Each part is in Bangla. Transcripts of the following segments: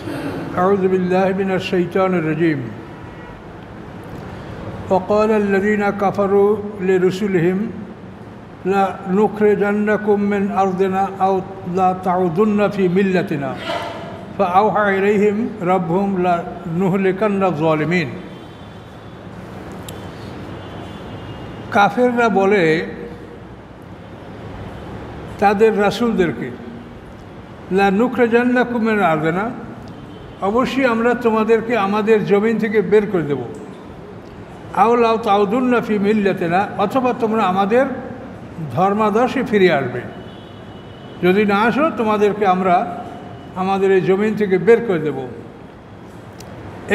أعوذ بالله من الشيطان الرجيم وقال الذين كفروا لرسلهم لنخرجنكم من أرضنا أو لا تعودن في ملتنا فأوحى إليهم ربهم لنهلكن الظالمين কাফেররা বলে তাদের রাসূলদেরকে লা নুখরিজান্নাকুম মিন আরদিনা, অবশ্যই আমরা তোমাদেরকে আমাদের জমিন থেকে বের করে দেব। আও লা তাউদুন্না ফি মিল্লাতিনা, অথবা তোমরা আমাদের ধর্মাদর্শে ফিরে আসবে। যদি না আসো তোমাদেরকে আমরা আমাদের এই জমিন থেকে বের করে দেব।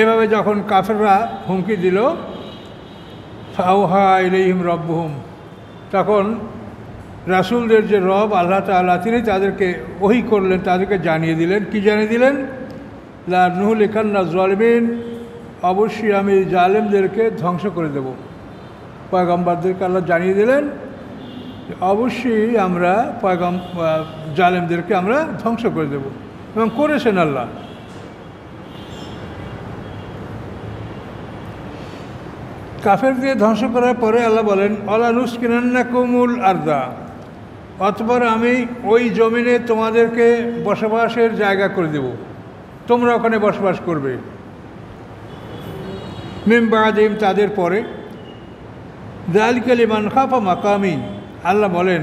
এভাবে যখন কাফেররা হুমকি দিল, ফাওহা ইলাইহিম রব্বুহুম, তখন রাসূলদের যে রব আল্লাহ তাআলা তিনি তাদেরকে ওহী করলেন, তাদেরকে জানিয়ে দিলেন। কি জানিয়ে দিলেন? লা নুহলিকান্না যালিমিন, অবশ্যই আমি জালেমদেরকে ধ্বংস করে দেব। পয়গম্বরদেরকে আল্লাহ জানিয়ে দিলেন অবশ্যই আমরা জালেমদেরকে আমরা ধ্বংস করে দেব, এবং করেছেন আল্লাহ। কাফেরদের ধ্বংস করার পরে আল্লাহ বলেন অলা নুসকিনান্নাকুমুল আরদা, অতঃপর আমি ওই জমিনে তোমাদেরকে বসবাসের জায়গা করে দেব, তোমরা ওখানে বসবাস করবে। মিন বাদিহিম, তাদের পরে। যালিকা লিমান খাফা মাকামি, আল্লাহ বলেন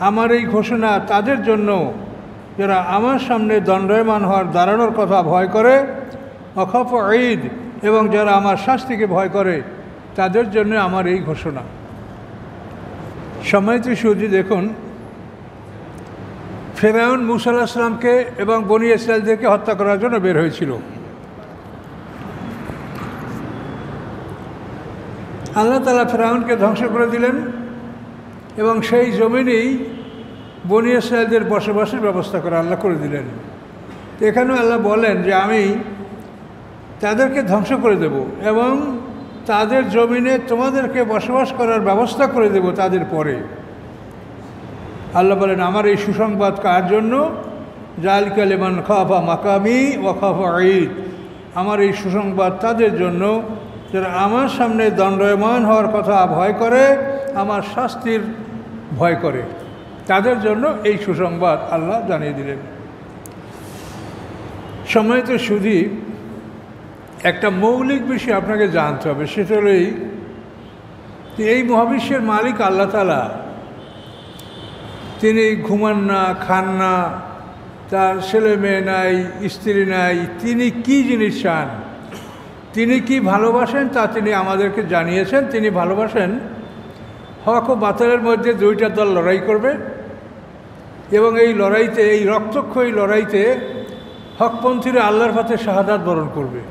আমার এই ঘোষণা তাদের জন্য যারা আমার সামনে দণ্ডায়মান হওয়ার দাঁড়ানোর কথা ভয় করে, অখাফ ঈদ, এবং যারা আমার শাস্তিকে ভয় করে তাদের জন্য আমার এই ঘোষণা। সম্মানিত সুধী, দেখুন ফিরআউন মূসা আলাইহিস সালামকে এবং বনী ইসরাঈলদেরকে হত্যা করার জন্য বের হয়েছিল। আল্লাহ তাআলা ফিরআউনকে ধ্বংস করে দিলেন এবং সেই জমিনেই বনী ইসরাঈলদের বসবাসের ব্যবস্থা করে আল্লাহ করে দিলেন। এখানেও আল্লাহ বলেন যে আমি তাদেরকে ধ্বংস করে দেব এবং তাদের জমিনে তোমাদেরকে বসবাস করার ব্যবস্থা করে দেব তাদের পরে। আল্লাহ বলেন আমার এই সুসংবাদ কার জন্য? যালিকা লিমান খাফা মাকামি ওয়া খাফা ঈদ, আমার এই সুসংবাদ তাদের জন্য যারা আমার সামনে দণ্ডায়মান হওয়ার কথা ভয় করে, আমার শাস্তির ভয় করে, তাদের জন্য এই সুসংবাদ আল্লাহ জানিয়ে দিলেন। সম্মানিত সুধী, একটা মৌলিক বিষয় আপনাকে জানতে হবে, সেটা হলো এই মহাবিশ্বের মালিক আল্লাহ তাআলা, তিনি ঘুমান না, খান না, তার ছেলে মেয়ে নাই, স্ত্রী নাই। তিনি কি জিনিস চান, তিনি কি ভালোবাসেন তা তিনি আমাদেরকে জানিয়েছেন। তিনি ভালোবাসেন হক ও বাতিলের মধ্যে দুইটা দল লড়াই করবে এবং এই লড়াইতে, এই রক্তক্ষয়ী লড়াইতে হকপন্থীরা আল্লাহর পথে শাহাদাত বরণ করবে।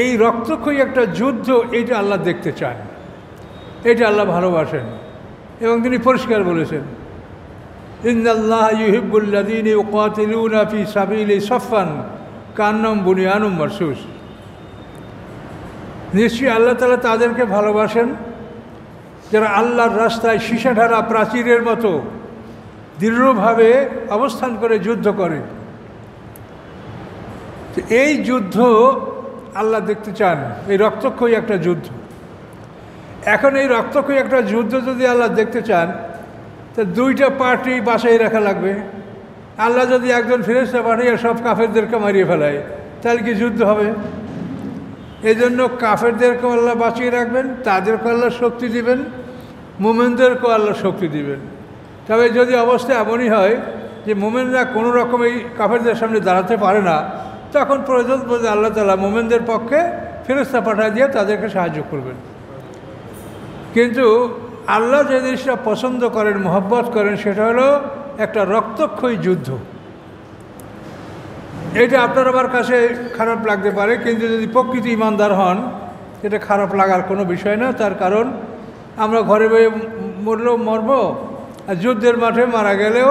এই রক্তক্ষয়ী একটা যুদ্ধ, এইটা আল্লাহ দেখতে চান, এটা আল্লাহ ভালোবাসেন এবং তিনি পরিষ্কার বলেছেন ইন্নাল্লাহা ইউহিব্বুল্লাযীনা ইউকাতিলুনা ফী সাবিলিহি সাফফান কান্নাহুম বুনিয়ানুম মারসুস। নিশ্চয়ই আল্লাহ তাআলা তাদেরকে ভালোবাসেন যারা আল্লাহর রাস্তায় সীসাঢালা প্রাচীরের মতো দৃঢ়ভাবে অবস্থান করে যুদ্ধ করে। এই যুদ্ধ আল্লাহ দেখতে চান, এই রক্তক্ষয়ী একটা যুদ্ধ। এখন এই রক্তক্ষয়ী একটা যুদ্ধ যদি আল্লাহ দেখতে চান, তো দুইটা পার্টি বাছাই রাখা লাগবে। আল্লাহ যদি একজন ফেরেশতা পাঠিয়ে সব কাফেরদেরকে মারিয়ে ফেলায়, তাহলে কি যুদ্ধ হবে? এই জন্য কাফেরদেরকেও আল্লাহ বাঁচিয়ে রাখবেন, তাদেরকেও আল্লাহ শক্তি দিবেন, মুমিনদেরকেও আল্লাহ শক্তি দিবেন। তবে যদি অবস্থা এমনই হয় যে মুমিনরা কোনো রকম এই কাফেরদের সামনে দাঁড়াতে পারে না, তখন প্রয়োজন বোধে আল্লাহ তাআলা মুমিনদের পক্ষে ফেরেশতা পাঠিয়ে দিয়ে তাদেরকে সাহায্য করবেন। কিন্তু আল্লাহ যে জিনিসটা পছন্দ করেন, মহব্বত করেন, সেটা হলো একটা রক্তক্ষয়ী যুদ্ধ। এটা আপনার আমার কাছে খারাপ লাগতে পারে, কিন্তু যদি প্রকৃত ইমানদার হন এটা খারাপ লাগার কোনো বিষয় না। তার কারণ আমরা ঘরে বয়ে মরলেও মরব, আর যুদ্ধের মাঠে মারা গেলেও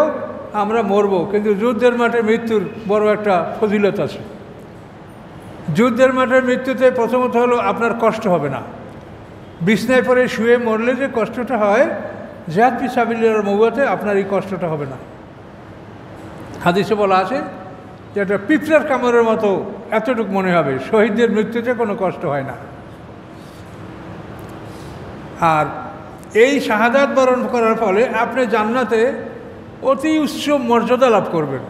আমরা মরব, কিন্তু যুদ্ধের মাঠে মৃত্যুর বড় একটা ফজিলত আছে। যুদ্ধের মাঠের মৃত্যুতে প্রথমত হলো আপনার কষ্ট হবে না। বিছনায় পরে শুয়ে মরলে যে কষ্টটা হয়, জিহাদ ফি সাবিলিল্লাহর মওতে আপনার এই কষ্টটা হবে না। হাদিসে বলা আছে যেটা পিঁপড়ার কামড়ের মতো এতটুকু মনে হবে। শহীদদের মৃত্যুতে কোনো কষ্ট হয় না। আর এই শাহাদাত বরণ করার ফলে আপনি জান্নাতে অতি উচ্চ মর্যাদা লাভ করবেন,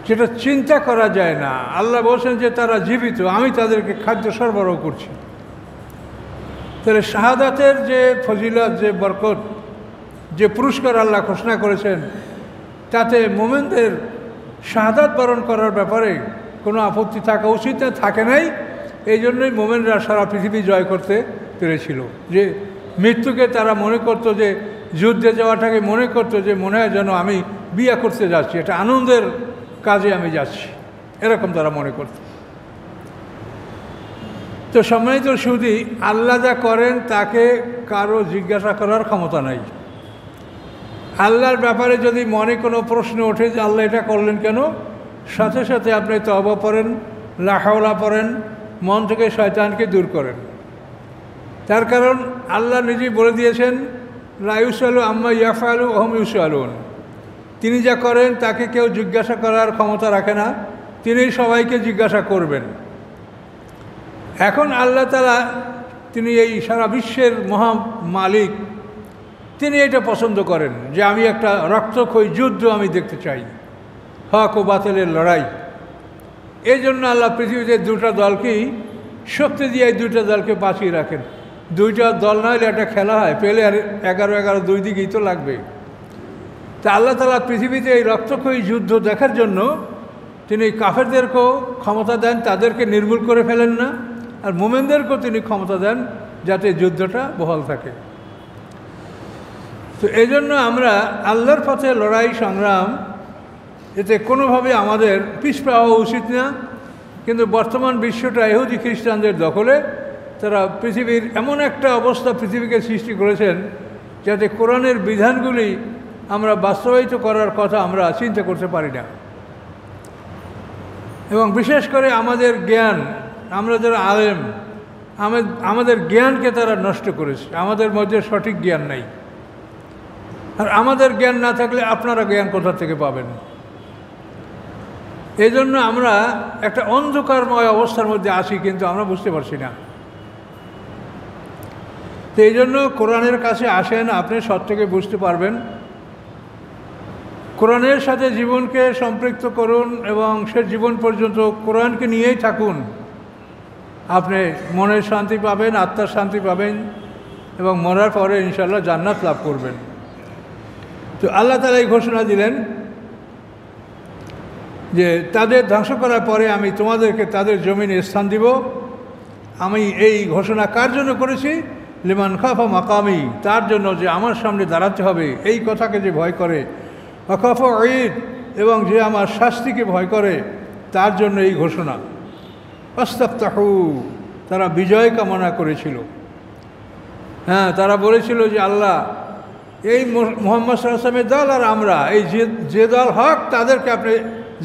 যেটা চিন্তা করা যায় না। আল্লাহ বলছেন যে তারা জীবিত, আমি তাদেরকে খাদ্য সরবরাহ করছি। তাহলে শাহাদাতের যে ফজিলত, যে বরকত, যে পুরস্কার আল্লাহ ঘোষণা করেছেন, তাতে মোমেনদের শাহাদাত বরণ করার ব্যাপারে কোনো আপত্তি থাকা উচিত না, থাকে নাই। এই জন্যই মোমেনরা সারা পৃথিবী জয় করতে পেরেছিল। যে মৃত্যুকে তারা মনে করত, যে যুদ্ধে যাওয়াটাকে মনে করত যে মনে হয় যেন আমি বিয়ে করতে যাচ্ছি, এটা আনন্দের কাজে আমি যাচ্ছি, এরকম তারা মনে করত। তো সম্মানিত সুধী, আল্লাহ যা করেন তাকে কারো জিজ্ঞাসা করার ক্ষমতা নাই। আল্লাহর ব্যাপারে যদি মনে কোনো প্রশ্ন ওঠে যে আল্লাহ এটা করলেন কেন, সাথে সাথে আপনি তওবা পড়েন, লা হাওলা পড়েন, মন থেকে শয়তানকে দূর করেন। তার কারণ আল্লাহ নিজেই বলে দিয়েছেন, লা ইউসালু আম্মা ইয়াফআলু ওয়া হুম ইউসালুন। তিনি যা করেন তাকে কেউ জিজ্ঞাসা করার ক্ষমতা রাখে না, তিনি সবাইকে জিজ্ঞাসা করবেন। এখন আল্লাহ তাআলা, তিনি এই সারা বিশ্বের মহা মালিক, তিনি এটা পছন্দ করেন যে আমি একটা রক্তক্ষয়ী যুদ্ধ আমি দেখতে চাই, হক ও বাতিলের লড়াই। এই জন্য আল্লাহ পৃথিবীতে দুটা দলকেই শক্তি দিয়ে এই দুইটা দলকে বাঁচিয়ে রাখেন। দুইটা দল না হলে একটা খেলা হয়, পেলে আর 11-11 দুই দিকেই তো লাগবে। তা আল্লাহ তাআলা পৃথিবীতে এই রক্তক্ষয়ী যুদ্ধ দেখার জন্য তিনি কাফেরদেরকেও ক্ষমতা দেন, তাদেরকে নির্মূল করে ফেলেন না, আর মোমেনদেরকেও তিনি ক্ষমতা দেন যাতে যুদ্ধটা বহাল থাকে। তো এই জন্য আমরা আল্লাহর পথে লড়াই সংগ্রাম, এতে কোনোভাবে আমাদের পিছপা হওয়া উচিত না। কিন্তু বর্তমান বিশ্বটা ইহুদি খ্রিস্টানদের দখলে, তারা পৃথিবীর এমন একটা অবস্থা পৃথিবীকে সৃষ্টি করেছেন যাতে কোরআনের বিধানগুলি আমরা বাস্তবায়িত করার কথা আমরা চিন্তা করতে পারি না। এবং বিশেষ করে আমাদের জ্ঞান, আমরা যারা আলেম, আমাদের জ্ঞানকে তারা নষ্ট করেছে। আমাদের মধ্যে সঠিক জ্ঞান নাই, আর আমাদের জ্ঞান না থাকলে আপনারা জ্ঞান কোথা থেকে পাবেন? এই জন্য আমরা একটা অন্ধকারময় অবস্থার মধ্যে আছি, কিন্তু আমরা বুঝতে পারছি না। তো এই জন্য কোরআনের কাছে আসেন, আপনি সত্যকে বুঝতে পারবেন। কোরআনের সাথে জীবনকে সম্পৃক্ত করুন এবং সে জীবন পর্যন্ত কোরআনকে নিয়েই থাকুন। আপনি মনের শান্তি পাবেন, আত্মার শান্তি পাবেন, এবং মরার পরে ইনশাআল্লাহ জান্নাত লাভ করবেন। তো আল্লাহ তাআলা এই ঘোষণা দিলেন যে তাদের ধ্বংস করার পরে আমি তোমাদেরকে তাদের জমিনে স্থান দিব। আমি এই ঘোষণা কার জন্য করেছি? লিমান খাফা মাকামি, তার জন্য যে আমার সামনে দাঁড়াতে হবে এই কথাকে যে ভয় করে, খাফা ঈদ, এবং যে আমার শাস্তিকে ভয় করে, তার জন্য এই ঘোষণা। আস্তাফতাহু, তারা বিজয় কামনা করেছিল। হ্যাঁ, তারা বলেছিল যে আল্লাহ, এই মুহাম্মদ সাল্লাল্লাহু আলাইহি ওয়াসাল্লামের দল আর আমরা, এই যে দল হক তাদেরকে আপনি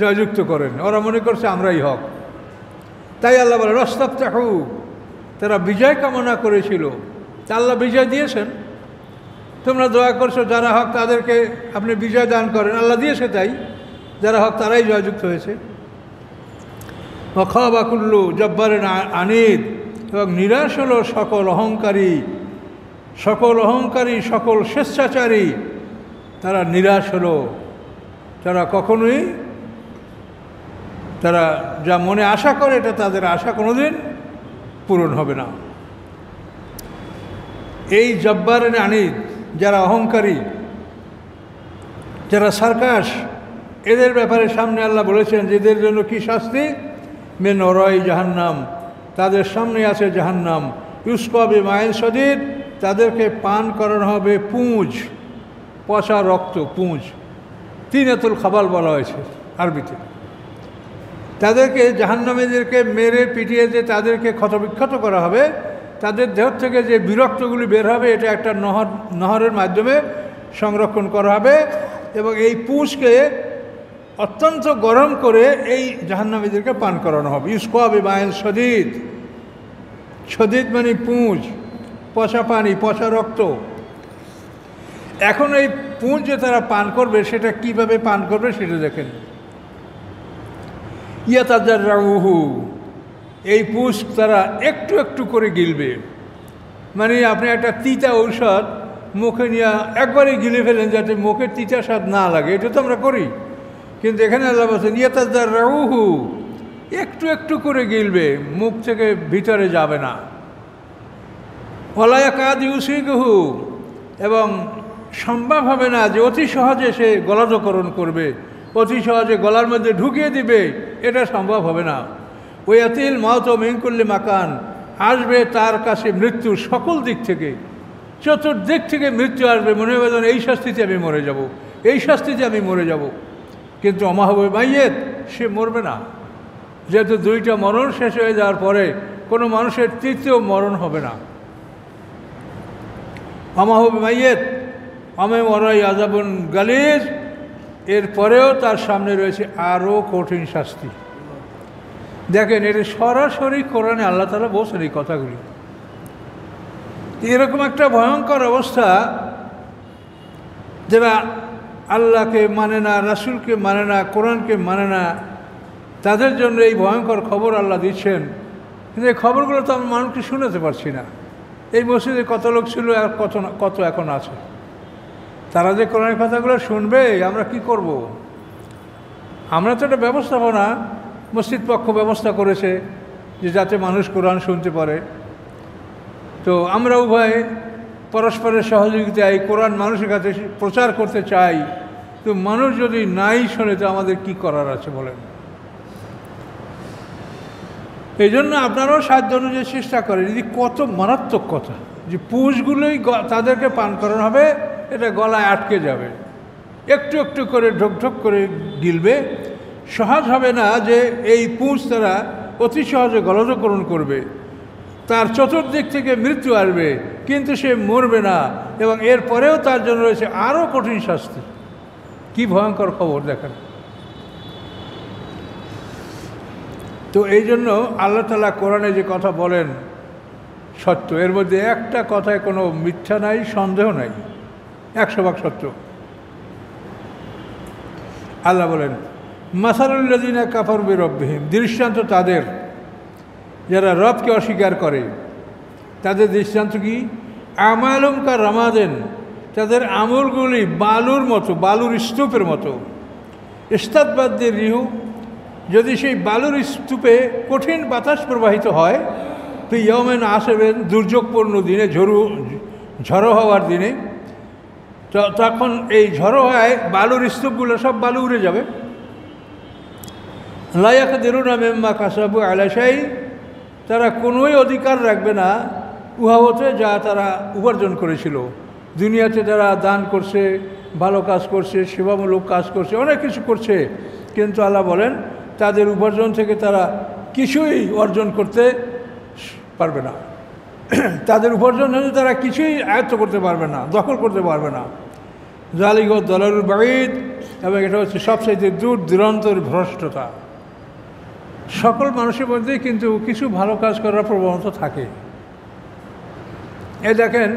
জয়যুক্ত করেন। ওরা মনে করছে আমরাই হক, তাই আল্লাহ বলে আস্তাফতাহু, তারা বিজয় কামনা করেছিল। তা আল্লাহ বিজয় দিয়েছেন। তোমরা দোয়া করছো যারা হক তাদেরকে আপনি বিজয় দান করেন, আল্লাহ দিয়েছে, তাই যারা হক তারাই জয়যুক্ত হয়েছে। খাবা কুল্লু জব্বারেন আনিদ, এবং নিরাশ হলো সকল অহংকারী, সকল স্বেচ্ছাচারী, তারা নিরাশ হলো। তারা কখনোই, তারা যা মনে আশা করে এটা তাদের আশা কোনোদিন পূরণ হবে না। এই জব্বারেন আনিদ, যারা অহংকারী, যারা সার্কাস, এদের ব্যাপারে সামনে আল্লাহ বলেছেন যে এদের জন্য কি শাস্তি? মেন ওরাই জাহান্নাম, তাদের সামনে আছে জাহান্নাম। ইউসকা বিমাইন সদিদ, তাদেরকে পান করানো হবে পুঁজ, পচা রক্ত, পুঁজ। তিনাতুল খাবাল বলা হয়েছে আরবিতে। তাদেরকে জাহান্নামীদেরকে মেরে পিটিয়ে যে তাদেরকে ক্ষতবিক্ষত করা হবে, তাদের দেহ থেকে যে বিরক্তগুলি বের হবে এটা একটা নহরের মাধ্যমে সংরক্ষণ করা হবে, এবং এই পুঁজকে অত্যন্ত গরম করে এই জাহান্নামীদেরকে পান করানো হবে। ইউসকা বিমাইন সদিদ, সদিদ মানে পুঁজ, পচা পানি, পচা রক্ত। এখন এই পুঁজ যে তারা পান করবে, সেটা কিভাবে পান করবে সেটা দেখেন। ইয়াতাজাররাউহু, এই পুষ তারা একটু একটু করে গিলবে। মানে আপনি একটা তিতা ঔষধ মুখে নিয়ে একবারে গিলে ফেলেন যাতে মুখে তিতা স্বাদ না লাগে, এটা তো আমরা করি। কিন্তু এখানে আল্লাহ বলছেন ইয়াতাজাররাউহু, একটু একটু করে গিলবে, মুখ থেকে ভিতরে যাবে না। ওয়ালা ইয়াকাদু ইউসিগুহু, এবং সম্ভব হবে না যে অতি সহজে সে গলাধকরণ করবে, অতি সহজে গলার মধ্যে ঢুকিয়ে দিবে, এটা সম্ভব হবে না। ওয়াতিল মাউত মিন কুল্লি মাকান, আসবে তার কাছে মৃত্যু সকল দিক থেকে, চতুর্দিক থেকে মৃত্যু আসবে। মনে হবে যেন এই শাস্তিতে আমি মরে যাব, এই শাস্তিতে আমি মরে যাব। কিন্তু অমাহবে মাইয়েত, সে মরবে না, যেহেতু দুইটা মরণ শেষ হয়ে যাওয়ার পরে কোনো মানুষের তৃতীয় মরণ হবে না। অমাহবে মাইয়েত আমে মরাই আযাবুন গালিজ, এরপরেও তার সামনে রয়েছে আরও কঠিন শাস্তি। দেখেন, এটা সরাসরি কোরআনে আল্লাহ তাআলা বলছেন এই কথাগুলি। এরকম একটা ভয়ঙ্কর অবস্থা, যারা আল্লাহকে মানে না, রাসূলকে মানে না, কোরআনকে মানে না, তাদের জন্য এই ভয়ঙ্কর খবর আল্লাহ দিচ্ছেন। কিন্তু এই খবরগুলো তো আমরা মানুষকে শুনাতে পারছি না। এই মসজিদে কত লোক ছিল আর কত এখন আছে, তারা যে কোরআনের কথাগুলো শুনবে, আমরা কি করব? আমরা তো একটা ব্যবস্থাপনা, মসজিদ পক্ষ ব্যবস্থা করেছে যে যাতে মানুষ কোরআন শুনতে পারে। তো আমরা উভয়ে পরস্পরের সহযোগিতায় কোরআন মানুষের কাছে প্রচার করতে চাই। তো মানুষ যদি নাই শোনে তো আমাদের কি করার আছে বলেন? এই জন্য আপনারাও সাধ্য অনুযায়ী চেষ্টা করেন। যদি কত মারাত্মক কথা, যে পুষগুলোই তাদেরকে পান করানো হবে, এটা গলায় আটকে যাবে, একটু একটু করে ঢোক ঢোক করে গিলবে। সহজ হবে না যে এই পুঁজ তারা অতি সহজে গলধকরণ করবে, তার চতুর্দিক থেকে মৃত্যু আসবে, কিন্তু সে মরবে না, এবং এরপরেও তার জন্য রয়েছে আরও কঠিন শাস্তি। কি ভয়ঙ্কর খবর দেখেন। তো এই জন্য আল্লাহ তাআলা কোরআনে যে কথা বলেন সত্য, এর মধ্যে একটা কথায় কোনো মিথ্যা নাই, সন্দেহ নাই, 100% সত্য। আল্লাহ বলেন মাসালুল্লাযিনা কাফারু বিরব্বিহিম, দৃষ্টান্ত তাদের যারা রবকে অস্বীকার করে, তাদের দৃষ্টান্ত কি? আমালুম কা রামাদেন, তাদের আমলগুলি বালুর মতো, বালুর স্তূপের মতো। ইস্তাদবাদ্দের রিহু, যদি সেই বালুর স্তূপে কঠিন বাতাস প্রবাহিত হয়, তো ইয়মেন আসবেন, দুর্যোগপূর্ণ দিনে, ঝড়ো হওয়ার দিনে, তখন এই ঝড়ো হয় বালুর স্তূপগুলো সব বালু উড়ে যাবে। লা ইয়াকদিরুনা মিম্মা কাসাবু আলা শাই, তারা কোনোই অধিকার রাখবে না উহা হতে যা তারা উপার্জন করেছিল। দুনিয়াতে তারা দান করছে, ভালো কাজ করছে, সেবামূলক কাজ করছে, অনেক কিছু করছে, কিন্তু আল্লাহ বলেন তাদের উপার্জন থেকে তারা কিছুই অর্জন করতে পারবে না। তাদের উপার্জন হলে তারা কিছুই আয়ত্ত করতে পারবে না, দখল করতে পারবে না। জালিগো দলালুল বাঈদ, এবং এটা হচ্ছে সবচাইতে দূর দূরান্তর ভ্রষ্টতা। সকল মানুষের মধ্যেই কিন্তু কিছু ভালো কাজ করার প্রবণতা থাকে। এ দেখেন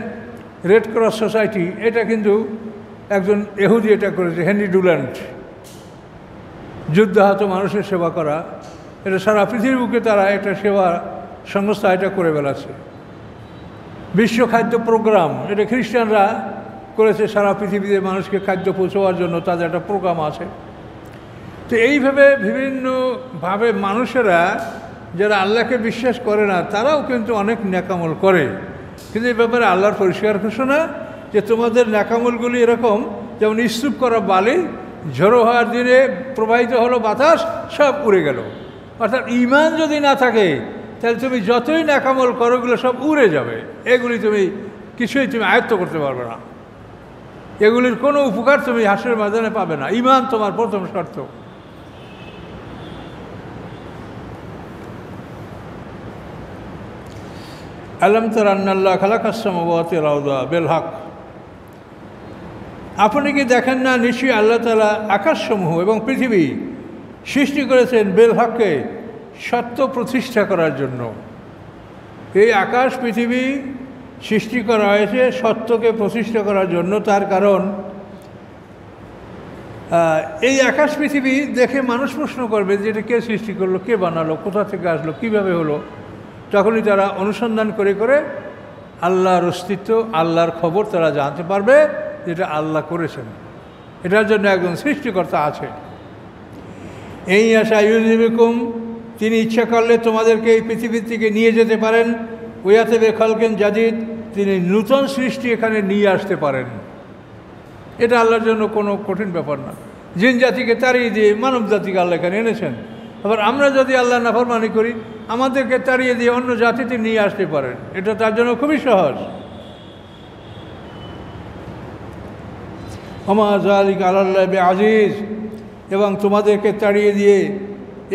রেড ক্রস সোসাইটি, এটা কিন্তু একজন ইহুদি এটা করেছে, হেনরি ডুল্যান্ড। যুদ্ধাহত মানুষের সেবা করা, এটা সারা পৃথিবীর বুকে তারা একটা সেবা সংস্থা এটা করে বেড়াচ্ছে। বিশ্ব খাদ্য প্রোগ্রাম, এটা খ্রিস্টানরা করেছে, সারা পৃথিবীতে মানুষকে খাদ্য পৌঁছাবার জন্য তাদের একটা প্রোগ্রাম আছে। তো এইভাবে বিভিন্নভাবে মানুষেরা যারা আল্লাহকে বিশ্বাস করে না, তারাও কিন্তু অনেক ন্যাকামল করে। কিন্তু এই ব্যাপারে আল্লাহর পরিষ্কার ঘোষণা যে তোমাদের ন্যাকামলগুলি এরকম, যেমন স্তূপ করা বালি, ঝড়ো হওয়ার দিনে প্রবাহিত হলো বাতাস, সব উড়ে গেল। অর্থাৎ ঈমান যদি না থাকে তাহলে তুমি যতই ন্যাকামল করো, এগুলো সব উড়ে যাবে। এগুলি তুমি কিছুই আয়ত্ত করতে পারবে না, এগুলির কোনো উপকার তুমি হাসরের ময়দানে পাবে না। ঈমান তোমার প্রথম শর্ত। আলম তারা আন্নাল্লাহ খালাকাস সামাওয়াতি ওয়াল আরদা বিল হক, আপনি কি দেখেন না নিশ্চয়ই আল্লাহ তাআলা আকাশসমূহ এবং পৃথিবী সৃষ্টি করেছেন বিল হককে, সত্য প্রতিষ্ঠা করার জন্য। এই আকাশ পৃথিবী সৃষ্টি করা হয়েছে সত্যকে প্রতিষ্ঠা করার জন্য। তার কারণ এই আকাশ পৃথিবী দেখে মানুষ প্রশ্ন করবে যে এটা কে সৃষ্টি করলো, কে বানালো, কোথা থেকে আসলো, কিভাবে হলো। তখনই তারা অনুসন্ধান করে করে আল্লাহর অস্তিত্ব, আল্লাহর খবর তারা জানতে পারবে যেটা আল্লাহ করেছেন। এটার জন্য একজন সৃষ্টিকর্তা আছে। এই আশা ইউজিবিকুম, তিনি ইচ্ছা করলে তোমাদেরকে এই পৃথিবীর থেকে নিয়ে যেতে পারেন। ওয়াতে খালকেন জাদিদ, তিনি নূতন সৃষ্টি এখানে নিয়ে আসতে পারেন। এটা আল্লাহর জন্য কোনো কঠিন ব্যাপার না। জিন জাতিকে তাড়িয়ে দিয়ে মানব জাতিকে আল্লাহ এখানে এনেছেন। আবার আমরা যদি আল্লাহ নাফরমানি করি, আমাদেরকে তাড়িয়ে দিয়ে অন্য জাতিতে নিয়ে আসতে পারেন। এটা তার জন্য খুবই সহজ। ওমা যালিকা আলাল্লাহি বিআজিজ, এবং তোমাদেরকে তাড়িয়ে দিয়ে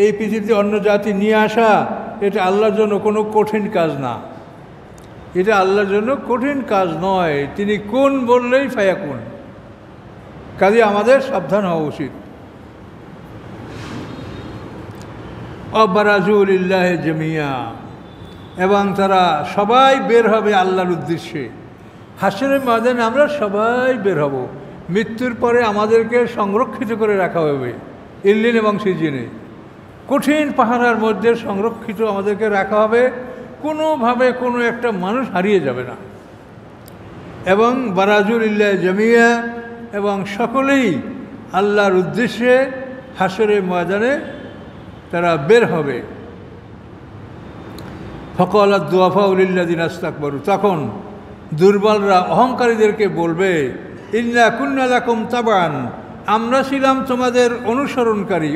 এই পৃথিবীতে অন্য জাতি নিয়ে আসা, এটা আল্লাহর জন্য কোনো কঠিন কাজ না। এটা আল্লাহর জন্য কঠিন কাজ নয়। তিনি কোন বললেই ফায়াকুন। কাজে আমাদের সাবধান হওয়া উচিত। অবরাজুলিল্লাহ জামিয়া, এবং তারা সবাই বের হবে আল্লাহর উদ্দেশ্যে। হাসরের ময়দানে আমরা সবাই বের হব। মৃত্যুর পরে আমাদেরকে সংরক্ষিত করে রাখা হবে ইল্লিন এবং সিজিনে। কঠিন পাহাড়ের মধ্যে সংরক্ষিত আমাদেরকে রাখা হবে, কোনোভাবে কোনো একটা মানুষ হারিয়ে যাবে না। এবং বারাজুলিল্লাহ জামিয়া, এবং সকলেই আল্লাহর উদ্দেশ্যে হাসরের ময়দানে তারা বের হবে। ফকালাত দুআফাউলিল্লাযিনা ইসতাকবারু, তখন দুর্বলরা অহংকারীদেরকে বলবে, ইন্না কুন্না লাকুম তাবান, আমরা ছিলাম তোমাদের অনুসরণকারী।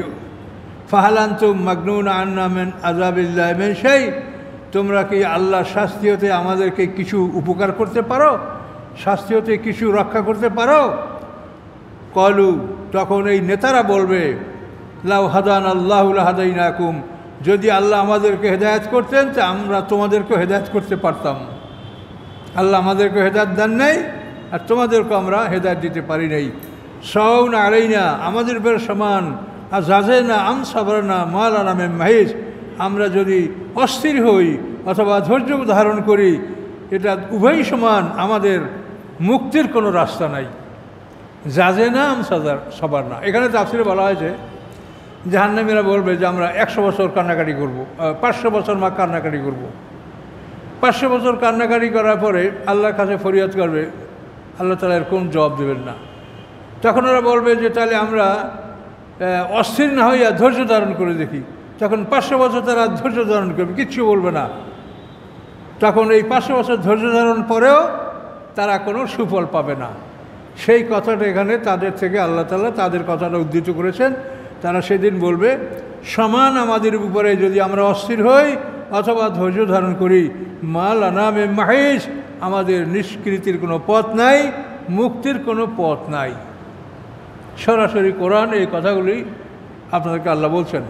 ফাহাল আনতুম মাগনুনা আন্না মিন আযাবিল্লাহি মিন শাই, তোমরা কি আল্লাহর শাস্তি হতে আমাদেরকে কিছু উপকার করতে পারো, শাস্তি হতে কিছু রক্ষা করতে পারো? কলু, তখন এই নেতারা বলবে, লাউ হাদান আল্লাহু লাহাদাইনাকুম, যদি আল্লাহ আমাদেরকে হেদায়েত করতেন তা আমরা তোমাদেরকেও হেদায়েত করতে পারতাম। আল্লাহ আমাদেরকে হেদায়েত দেন নাই, আর তোমাদেরকে আমরা হেদায়েত দিতে পারি নাই। সাওন আলাইনা, আমাদের উপর সমান। আর জাযেনা আম সাবরনা মা লানা মিন মাহিজ, আমরা যদি অস্থির হই অথবা ধৈর্য ধারণ করি, এটা উভয়ই সমান, আমাদের মুক্তির কোনো রাস্তা নাই। জাযেনা আম সাবার না, এখানে তাফসীরে বলা হয়েছে জাহান্নামীরা বলবে যে আমরা 100 বছর কান্নাকাটি করব, 500 বছর মা কান্নাকাটি করব। 500 বছর কান্নাকাটি করার পরে আল্লাহর কাছে ফরিয়াদ করবে, আল্লাহ তাআলা এর কোন জবাব দেবেন না। তখন ওরা বলবে যে তাহলে আমরা অস্থির না হইয়া ধৈর্য ধারণ করে দেখি। তখন 500 বছর তারা ধৈর্য ধারণ করবে, কিচ্ছু বলবে না। তখন এই 500 বছর ধৈর্য ধারণ পরেও তারা কোনো সুফল পাবে না। সেই কথাটা এখানে তাদের থেকে আল্লাহ তাআলা তাদের কথাটা উদ্ধৃত করেছেন। তারা সেদিন বলবে, সমান আমাদের উপরে যদি আমরা অস্থির হই অথবা ধৈর্য ধারণ করি, মা লানা মিন মাহিজ, আমাদের নিষ্কৃতির কোনো পথ নাই, মুক্তির কোনো পথ নাই। সরাসরি কোরআন এই কথাগুলি আপনাদেরকে আল্লাহ বলছেন।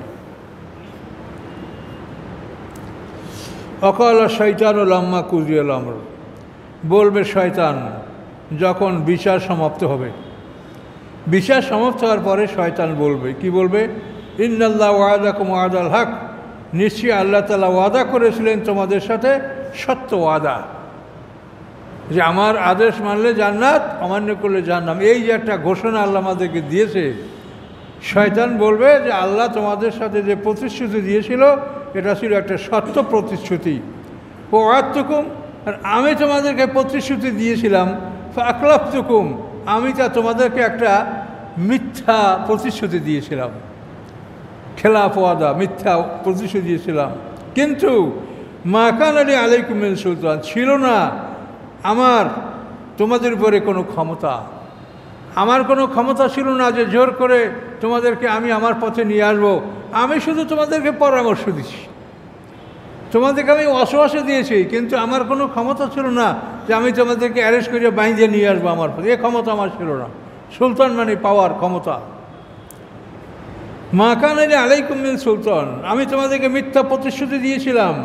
অকাল শয়তান ও লাম্মা কুজিয়াল আমর, বলবে শয়তান যখন বিচার সমাপ্ত হবে। বিচার সমাপ্ত হওয়ার পরে শয়তান বলবে, কি বলবে? ইন্নাল্লাহ ওয়াদাকুম ওয়াদাল হক, নিশ্চয়ই আল্লাহ তাআলা ওয়াদা করেছিলেন তোমাদের সাথে সত্য ওয়াদা, যে আমার আদেশ মানলে জান্নাত, অমান্য করলে জাহান্নাম। এই যে একটা ঘোষণা আল্লাহ আমাদেরকে দিয়েছে, শয়তান বলবে যে আল্লাহ তোমাদের সাথে যে প্রতিশ্রুতি দিয়েছিল এটা ছিল একটা সত্য প্রতিশ্রুতি। ও ওয়াদতুকুম, আর আমি তোমাদেরকে প্রতিশ্রুতি দিয়েছিলাম, ফাআখলাফতুকুম, আমি তা তোমাদেরকে একটা মিথ্যা প্রতিশ্রুতি দিয়েছিলাম। খেলাফ ওয়াদা, মিথ্যা প্রতিশ্রুতি দিয়েছিলাম। কিন্তু মা কানা লি আলাইকুম মিন সুলতান, ছিল না আমার তোমাদের উপরে কোনো ক্ষমতা। আমার কোনো ক্ষমতা ছিল না যে জোর করে তোমাদেরকে আমি আমার পথে নিয়ে আসবো। আমি শুধু তোমাদেরকে পরামর্শ দিচ্ছি, তোমাদেরকে আমি অশ্বাসে দিয়েছি, কিন্তু আমার কোনো ক্ষমতা ছিল না যে আমি তোমাদেরকে অ্যারেস্ট করে বাইন্ধে নিয়ে আসবো আমার পথে। এ ক্ষমতা আমার ছিল না। সুলতান মানে পাওয়ার, ক্ষমতা। মা কানা লি আলাইকুম মিন সুলতান, আমি তোমাদেরকে মিথ্যা প্রতিশ্রুতি দিয়েছিলাম,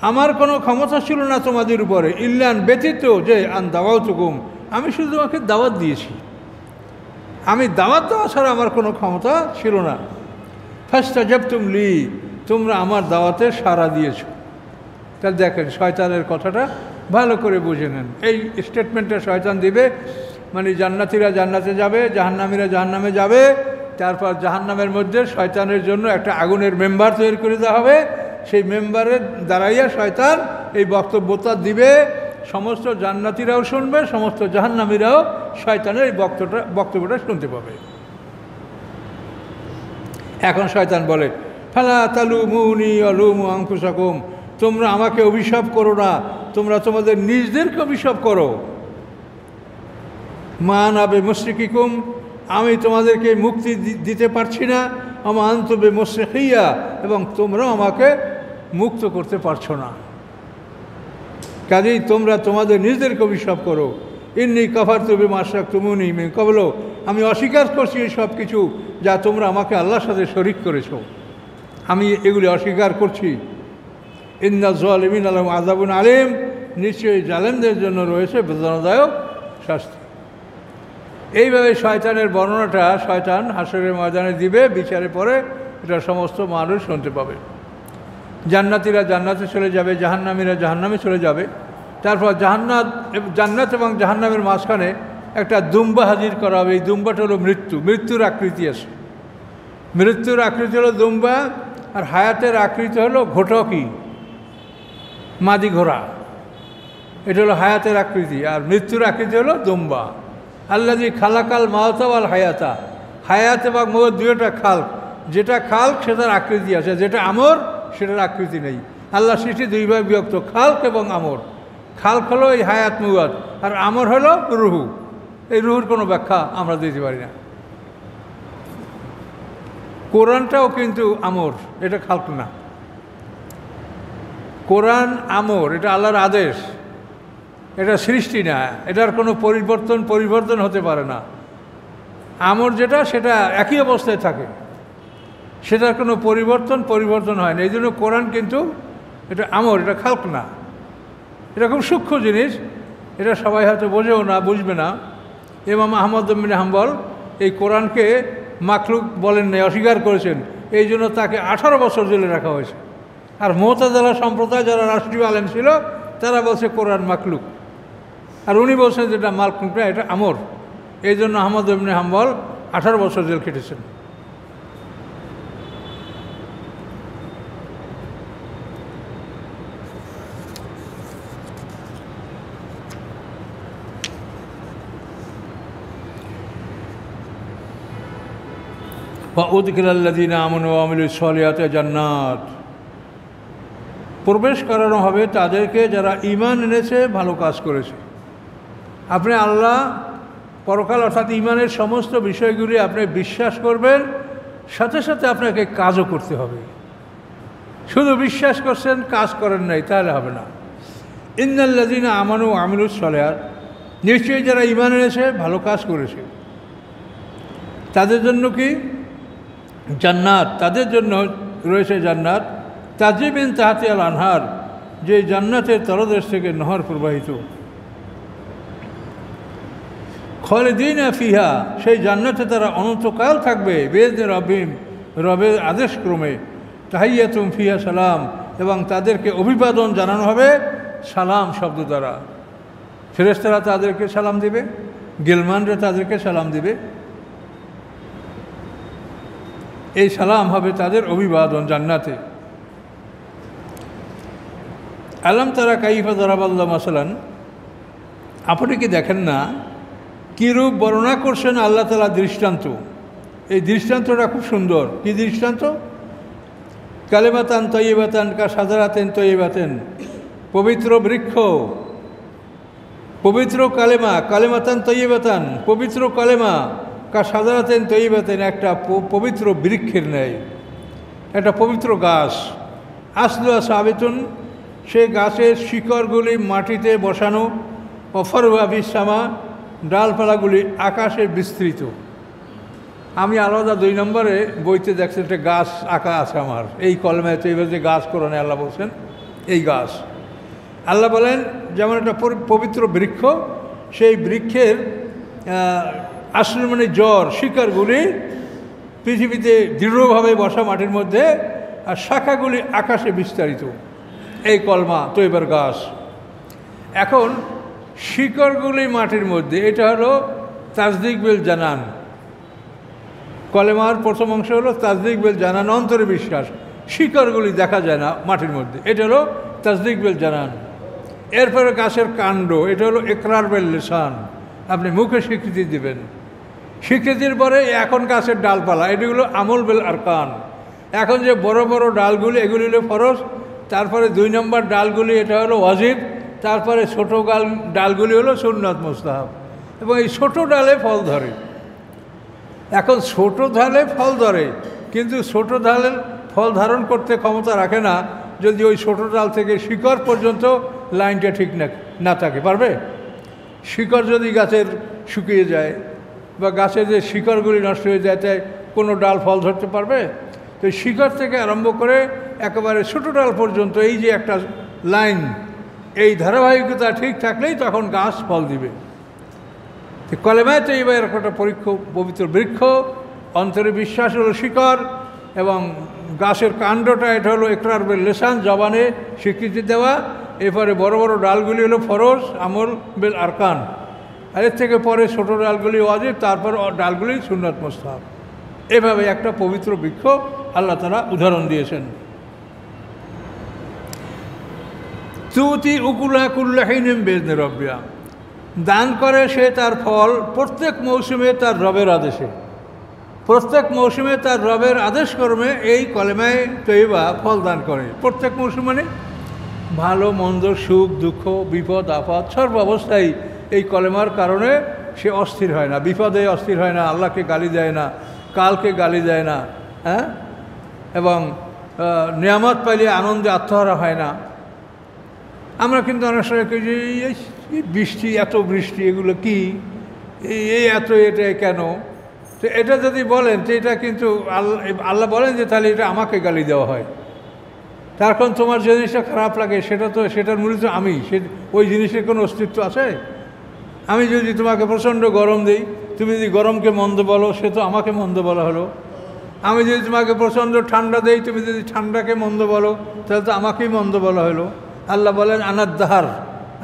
আমার কোনো ক্ষমতা ছিল না তোমাদের উপরে। ইল্লান, ব্যতীত যে আন দাওয়াতুকুম, আমি শুধু তোমাকে দাওয়াত দিয়েছি। আমি দাওয়াত দেওয়া ছাড়া আমার কোনো ক্ষমতা ছিল না। ফাস্তাজাবতুম লি, তোমরা আমার দাওয়াতে সাড়া দিয়েছো। তাহলে দেখেন শয়তানের কথাটা ভালো করে বুঝে নেন। এই স্টেটমেন্টটা শয়তান দিবে, মানে জান্নাতীরা জান্নাতে যাবে, জাহান্নামীরা জাহান্নামে যাবে। তারপর জাহান্নামের মধ্যে শয়তানের জন্য একটা আগুনের মেম্বার তৈরি করে দেওয়া হবে। সেই মেম্বারের দাঁড়াইয়া শয়তান এই বক্তব্যটা দিবে, সমস্ত জান্নাতীরাও শুনবে, সমস্ত জাহান্নামীরাও শয়তানের এই বক্তব্যটা শুনতে পাবে। এখন শয়তান বলে, ফালা তালুমুনি আলুমু আনফুসাকুম, তোমরা আমাকে অভিশাপ করো না, তোমরা তোমাদের নিজদেরকে অভিশাপ করো। মা নাবে মুশরিকিকুম, আমি তোমাদেরকে মুক্তি দিতে পারছি না। আমা আনতুম মুশরিকিয়া, এবং তোমরাও আমাকে মুক্ত করতে পারছো না। কাজেই তোমরা তোমাদের নিজেদেরকে অভিশাপ করো। ইন্নী কাফারতু বিমা আশরাকতুমুনি মিন ক্বাবলু, আমি অস্বীকার করছি এই সব কিছু যা তোমরা আমাকে আল্লাহর সাথে শরীক করেছো, আমি এগুলি অস্বীকার করছি। ইন্না যালিমিনা লাহুম আযাবুন আলীম, নিশ্চয়ই জালেমদের জন্য রয়েছে বেদনাদায়ক শাস্তি। এইভাবে শয়তানের বর্ণনাটা শয়তান হাসরের ময়দানে দিবে, বিচারে পরে এটা সমস্ত মানুষ শুনতে পাবে। জান্নাতীরা জান্নাতে চলে যাবে, জাহান্নামীরা জাহান্নামে চলে যাবে। তারপর জান্নাত এবং জাহান্নামের মাঝখানে একটা দুম্বা হাজির করা হবে। এই দুম্বাটা হলো মৃত্যু, মৃত্যুর আকৃতি আছে। মৃত্যুর আকৃতি হলো দুম্বা, আর হায়াতের আকৃতি হলো ঘোটকি, মাদি ঘোড়া। এটা হলো হায়াতের আকৃতি, আর মৃত্যুর আকৃতি হলো দুম্বা। আল্লাযী খালাকাল মাউতা ওয়াল হায়াতা, হায়াত এবং মওত দুইটা খালক, যেটা খালক সেটার আকৃতি আছে, যেটা আমর সেটার আকৃতি নেই। আল্লাহ সৃষ্টি দুই ভাগে বিভক্ত, খালক এবং আমর। খালক হলো এই হায়াত মওত, আর আমর হলো রুহু। এই রুহুর কোনো ব্যাখ্যা আমরা দিতে পারি না। কোরআনটাও কিন্তু আমর, এটা খালক না। কোরআন আমর, এটা আল্লাহর আদেশ, এটা সৃষ্টি না, এটার কোনো পরিবর্তন হতে পারে না। আমর যেটা, সেটা একই অবস্থায় থাকে, সেটার কোনো পরিবর্তন হয় না। এই জন্য কোরআন কিন্তু এটা আমর, এটা খালক না। এটা খুব সূক্ষ্ম জিনিস, এটা সবাই হয়তো বোঝেও না, বুঝবে না। ইমাম আহমদ বিন হাম্বল এই কোরআনকে মাখলুক বলেন নাই, অস্বীকার করেছেন। এই জন্য তাকে 18 বছর জেলে রাখা হয়েছে। আর মুতাজিলা সম্প্রদায় যারা রাষ্ট্রীয় আলেম ছিল, তারা বলছে কোরআন মাখলুক, আর উনি বলছেন যেটা মাখলুক না, এটা আমর। এই জন্য আহমদ বিন হাম্বল 18 বছর জেল খেটেছেন। ওয়াউদখিলাল্লাযীনা আমানু ওয়া আমিলুস সলিহাতি জান্নাত, প্রবেশ করানো হবে তাদেরকে যারা ঈমান এনেছে, ভালো কাজ করেছে। আপনি আল্লাহ, পরকাল অর্থাৎ ঈমানের সমস্ত বিষয়গুলি আপনি বিশ্বাস করবেন, সাথে সাথে আপনাকে কাজও করতে হবে। শুধু বিশ্বাস করছেন, কাজ করেন নাই, তাহলে হবে না। ইন্নাল্লাযীনা আমানু ওয়া আমিলুস সলিহাত, নিশ্চয়ই যারা ঈমান এনেছে, ভালো কাজ করেছে, তাদের জন্য কি জান্নাত, তাদের জন্য রয়েছে জান্নাত। তাজরি মিন তাহতিহাল আনহার, যে জান্নাতের তলদেশ থেকে নহর প্রবাহিত। খালিদিনা ফিহা, সেই জান্নাতে তারা অনন্তকাল থাকবে। বিইজনি রাব্বিহিম, রবের আদেশক্রমে। তাহিয়াতুম ফিহা সালাম, এবং তাদেরকে অভিবাদন জানানো হবে সালাম শব্দ দ্বারা। ফেরেশতারা তাদেরকে সালাম দিবে, গিলমানরা তাদেরকে সালাম দিবে। এই সালাম হবে তাদের অভিবাদন জান্নাতে। আলম তারা কাইফা দারাবাল্লাহু মাসালান, আপনি কি দেখেন না কীরূপ বর্ণনা করছেন আল্লাহ তাআলা দৃষ্টান্ত। এই দৃষ্টান্তটা খুব সুন্দর। কি দৃষ্টান্ত? কালেমাতান তয়্যিবাতান কা শাজারাতিন তয়্যিবাতিন, পবিত্র বৃক্ষ, পবিত্র কালেমা, কালেমাতান তয়্যিবাতান, পবিত্র কালেমা, কা শাজারাতিন তয়্যিবাতিন, একটা পবিত্র বৃক্ষের ন্যায়, একটা পবিত্র গাছ। আসলুহা সাবিতুন, সেই গাছের শিকড়গুলি মাটিতে বসানো। অফরুহা ফিস-সামা, ডালপালাগুলি আকাশে বিস্তৃত। আমি আলাদা 2 নম্বরে বইতে দেখছি একটা গাছ আঁকা আছে আমার, এই কলমে তৈরি যে গাছ কোরআনে আল্লাহ বলছেন, এই গাছ আল্লাহ বলেন যেমন একটা পবিত্র বৃক্ষ, সেই বৃক্ষের আসল মানে জড়, শিকড়গুলি পৃথিবীতে দৃঢ়ভাবে বসা মাটির মধ্যে, আর শাখাগুলি আকাশে বিস্তারিত। এই কলমা তৈবার গাছ। এখন শিকড়গুলি মাটির মধ্যে, এটা হলো তাসদিক বিল জানান। কলেমার প্রথম অংশ হলো তাসদিক বিল জানান, অন্তরে বিশ্বাস, শিকড়গুলি দেখা যায় না মাটির মধ্যে, এটা হলো তাসদিক বিল জানান। এরপরে গাছের কাণ্ড, এটা হলো ইকরার বিল লিসান, আপনি মুখে স্বীকৃতি দিবেন। স্বীকৃতির পরে এখন গাছের ডালপালা, এটিগুলো আমল বিল আরকান। এখন যে বড় বড় ডালগুলি, এগুলি হলো ফরজ। তারপরে 2 নম্বর ডালগুলি, এটা হলো ওয়াজিব। তারপরে ছোটো ডালগুলি হলো সুন্নাত মুস্তাহাব। এবং এই ছোটো ডালে ফল ধরে। এখন ছোটো ডালে ফল ধরে, কিন্তু ছোটো ডালের ফল ধারণ করতে ক্ষমতা রাখে না যদি ওই ছোটো ডাল থেকে শিকড় পর্যন্ত লাইনটা ঠিক না থাকে। পারবে? শিকড় যদি গাছের শুকিয়ে যায় বা গাছের যে শিকড়গুলি নষ্ট হয়ে যায়, তাই কোনো ডাল ফল ধরতে পারবে? তো শিকড় থেকে আরম্ভ করে একেবারে ছোটো ডাল পর্যন্ত এই যে একটা লাইন, এই ধারাবাহিকতা ঠিক থাকলেই তখন গাছ ফল দিবে। কলেমায় তৈয়বা এরকম একটা পবিত্র বৃক্ষ, অন্তরে বিশ্বাস হলো শিকড়, এবং গাছের কাণ্ডটা এটা হলো ইকরার বিল লিসান, জবানে স্বীকৃতি দেওয়া। এরপরে বড় বড় ডালগুলি হলো ফরজ, আমল বিল আরকান, আর এর থেকে পরে ছোটো ডালগুলি ওয়াজিব, তারপর ডালগুলি সুন্নাত মুস্তাহাব। এভাবে একটা পবিত্র বৃক্ষ আল্লাহ তাআলা উদাহরণ দিয়েছেন। তুতি উকুলা কুল্লাহিনিম বিইজনি রাব্বিহা, দান করে সে তার ফল প্রত্যেক মৌসুমে তার রবের আদেশে। প্রত্যেক মৌসুমে তার রবের আদেশ কর্মে এই কলেমায় তৈয়বা ফল দান করে। প্রত্যেক মৌসুম মানে ভালো মন্দ, সুখ দুঃখ, বিপদ আপদ, সর্ব অবস্থায় এই কলেমার কারণে সে অস্থির হয় না, বিপদে অস্থির হয় না, আল্লাহকে গালি দেয় না, কালকে গালি দেয় না, হ্যাঁ, এবং নিয়ামত পাইলে আনন্দে আত্মহারা হয় না। আমরা কিন্তু অনেক সময় যে বৃষ্টি, এত বৃষ্টি, এগুলো কি, এই এত, এটা কেন? তো এটা যদি বলেন তো এটা কিন্তু আল্লাহ বলেন যে তাহলে এটা আমাকে গালি দেওয়া হয়। তার কারণ তোমার যে জিনিসটা খারাপ লাগে সেটার মূলত আমি, ওই জিনিসের কোনো অস্তিত্ব আছে? আমি যদি তোমাকে প্রচণ্ড গরম দিই, তুমি যদি গরমকে মন্দ বলো, সে তো আমাকে মন্দ বলা হলো। আমি যদি তোমাকে প্রচণ্ড ঠান্ডা দেই, তুমি যদি ঠান্ডাকে মন্দ বলো, তাহলে তো আমাকেই মন্দ বলা হলো। আল্লাহ বলেন আনাদ্দাহার,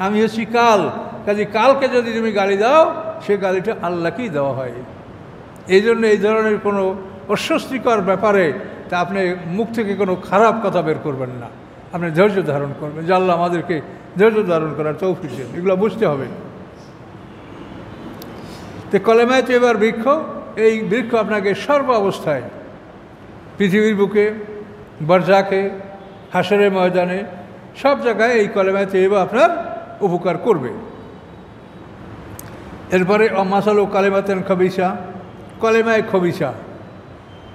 আমি হচ্ছি কাল, কাজে কালকে যদি তুমি গালি দাও, সে গালিটা আল্লাহকেই দেওয়া হয়। এই জন্য এই ধরনের কোনো অস্বস্তিকর ব্যাপারে তা আপনি মুখ থেকে কোনো খারাপ কথা বের করবেন না, আপনি ধৈর্য ধারণ করবেন, যে আল্লাহ আমাদেরকে ধৈর্য ধারণ করার তৌফিক দেন, এগুলো বুঝতে হবে। তো কলেমায় তৈয়বার বৃক্ষ, এই বৃক্ষ আপনাকে সর্ব অবস্থায়, পৃথিবীর বুকে, বারজাখে, হাসরের ময়দানে, সব জায়গায় এই কলেমায় তৈয়বা আপনার উপকার করবে। এরপরে মাসালু কালেমাতেন খবিসা, কলেমায় খবিসা,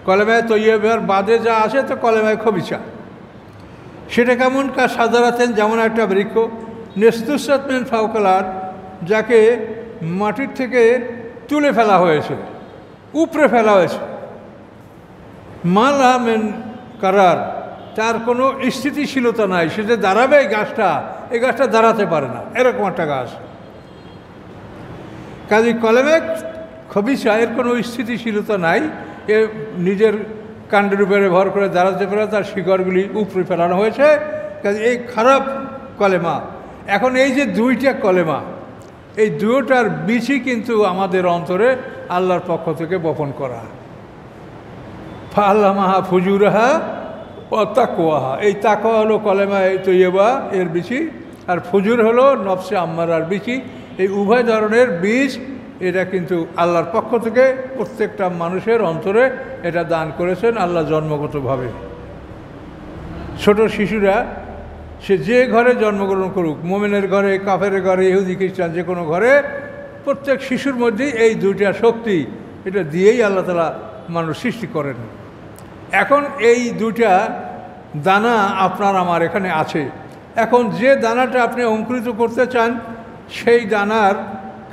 কলেমায় তৈয়বার বাদে যা আসে তো কলেমায় খবিসা, সেটা কেমন? কা সাজারাতেন, যেমন একটা বৃক্ষ, নেস্তুসাতমেন ফাউকালার, যাকে মাটির থেকে তুলে ফেলা হয়েছে, উপরে ফেলা হয়েছে, মালা মেন কারার, তার কোনো স্থিতিশীলতা নাই, সেটা দাঁড়াবে এই গাছটা দাঁড়াতে পারে না, এরকম একটা গাছ। কাজে কলেমে খবিসা, এর কোনো স্থিতিশীলতা নাই, এ নিজের কাণ্ডের উপরে ভর করে দাঁড়াতে পারে, তার শিকড়গুলি উপরে ফেলানো হয়েছে। কাজে এই খারাপ কলেমা। এখন এই যে 2টা কলেমা, এই 2টার বীজই কিন্তু আমাদের অন্তরে আল্লাহর পক্ষ থেকে বপন করা। ফাআল্লামাহা ফুজুরাহা ও তাকওয়াহা, এই তাকওয়া হলো কলেমায়ে তৈয়বা এর বীজই, আর ফুজুর হলো নফসে আম্মারার বীজই। এই উভয় ধরনের বীজ এটা কিন্তু আল্লাহর পক্ষ থেকে প্রত্যেকটা মানুষের অন্তরে এটা দান করেছেন আল্লাহ জন্মগতভাবে। ছোট শিশুরা সে যে ঘরে জন্মগ্রহণ করুক, মোমেনের ঘরে, কাফেরের ঘরে, ইহুদি খ্রিস্টান, যে কোনো ঘরে, প্রত্যেক শিশুর মধ্যেই এই 2টা শক্তি, এটা দিয়েই আল্লাহ তাআলা মানুষ সৃষ্টি করেন। এখন এই 2টা দানা আপনার আমার এখানে আছে। এখন যে দানাটা আপনি অঙ্কুরিত করতে চান, সেই দানার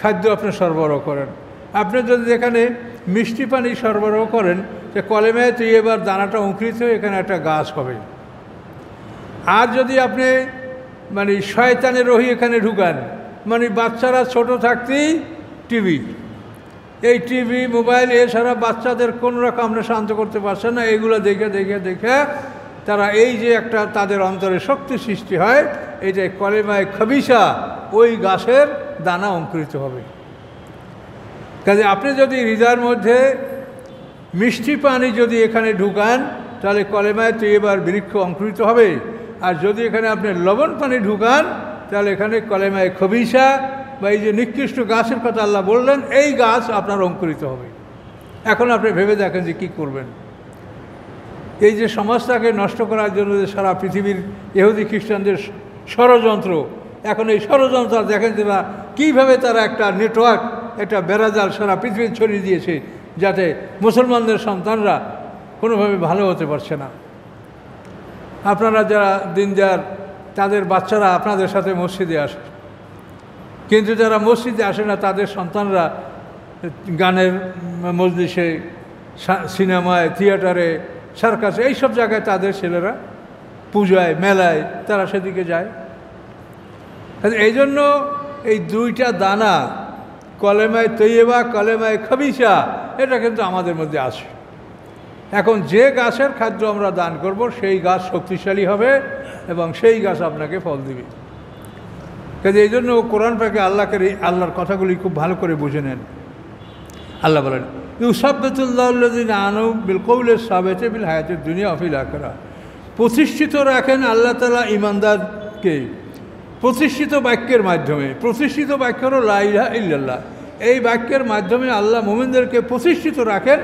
খাদ্য আপনি সরবরাহ করেন। আপনি যদি এখানে মিষ্টি পানি সরবরাহ করেন, যে কলেমায় তৈয়বার দানাটা অঙ্কুরিত হয়ে এখানে একটা গাছ হবে। আর যদি আপনি মানে শয়তানের রহি এখানে ঢুকান, মানে বাচ্চারা ছোট থাকতেই টিভি, এই টিভি মোবাইল এছাড়া বাচ্চাদের কোনো রকম আপনি শান্ত করতে পারছেন না, এগুলো দেখে দেখে দেখে তারা এই যে একটা তাদের অন্তরে শক্তি সৃষ্টি হয়, এইটাই কলেমায় খবিসা, ওই গাছের দানা অঙ্কুরিত হবে। কাজে আপনি যদি হৃদয়ের মধ্যে মিষ্টি পানি যদি এখানে ঢুকান তাহলে কলেমায় তৈয়বার বৃক্ষ অঙ্কুরিত হবে, আর যদি এখানে আপনি লবণ পানি ঢুকান তাহলে এখানে কলেমায় খবিসা বা এই যে নিকৃষ্ট গাছের কথা আল্লাহ বললেন এই গাছ আপনার অঙ্কুরিত হবে। এখন আপনি ভেবে দেখেন যে কী করবেন। এই যে সমাজটাকে নষ্ট করার জন্য যে সারা পৃথিবীর ইহুদি খ্রিস্টানদের ষড়যন্ত্র, এখন এই ষড়যন্ত্র দেখেন যে কীভাবে তারা একটা নেটওয়ার্ক, একটা বেড়াজাল সারা পৃথিবী ছড়িয়ে দিয়েছে, যাতে মুসলমানদের সন্তানরা কোনোভাবে ভালো হতে পারছে না। আপনারা যারা দিনদার তাদের বাচ্চারা আপনাদের সাথে মসজিদে আসে, কিন্তু যারা মসজিদে আসে না তাদের সন্তানরা গানের মজলিসে, সিনেমায়, থিয়েটারে, সার্কাসে, এইসব জায়গায় তাদের ছেলেরা পূজায়, মেলায় তারা সেদিকে যায়। এই জন্য এই দুইটা দানা, কলেমায় তৈয়বা, কলেমায় খবিসা, এটা কিন্তু আমাদের মধ্যে আছে। এখন যে গাছের খাদ্য আমরা দান করব সেই গাছ শক্তিশালী হবে এবং সেই গাছ আপনাকে ফল দিবে। কাজে এই জন্য কোরআন পাকে আল্লাহর কথাগুলি খুব ভালো করে বুঝে নেন। আল্লাহ বলেন ইউসাব্বিতুল্লাহুল্লাযীনা আমানু বিল কওলি সাবিতি ফিল হায়াতিদ দুনিয়া ওয়া ফিল আখিরাহ। প্রতিষ্ঠিত রাখেন আল্লাহ তাআলা ঈমানদারকে প্রতিষ্ঠিত বাক্যের মাধ্যমে। প্রতিষ্ঠিত বাক্য হলো লা ইলাহা ইল্লাল্লাহ। এই বাক্যের মাধ্যমে আল্লাহ মুমিনদেরকে প্রতিষ্ঠিত রাখেন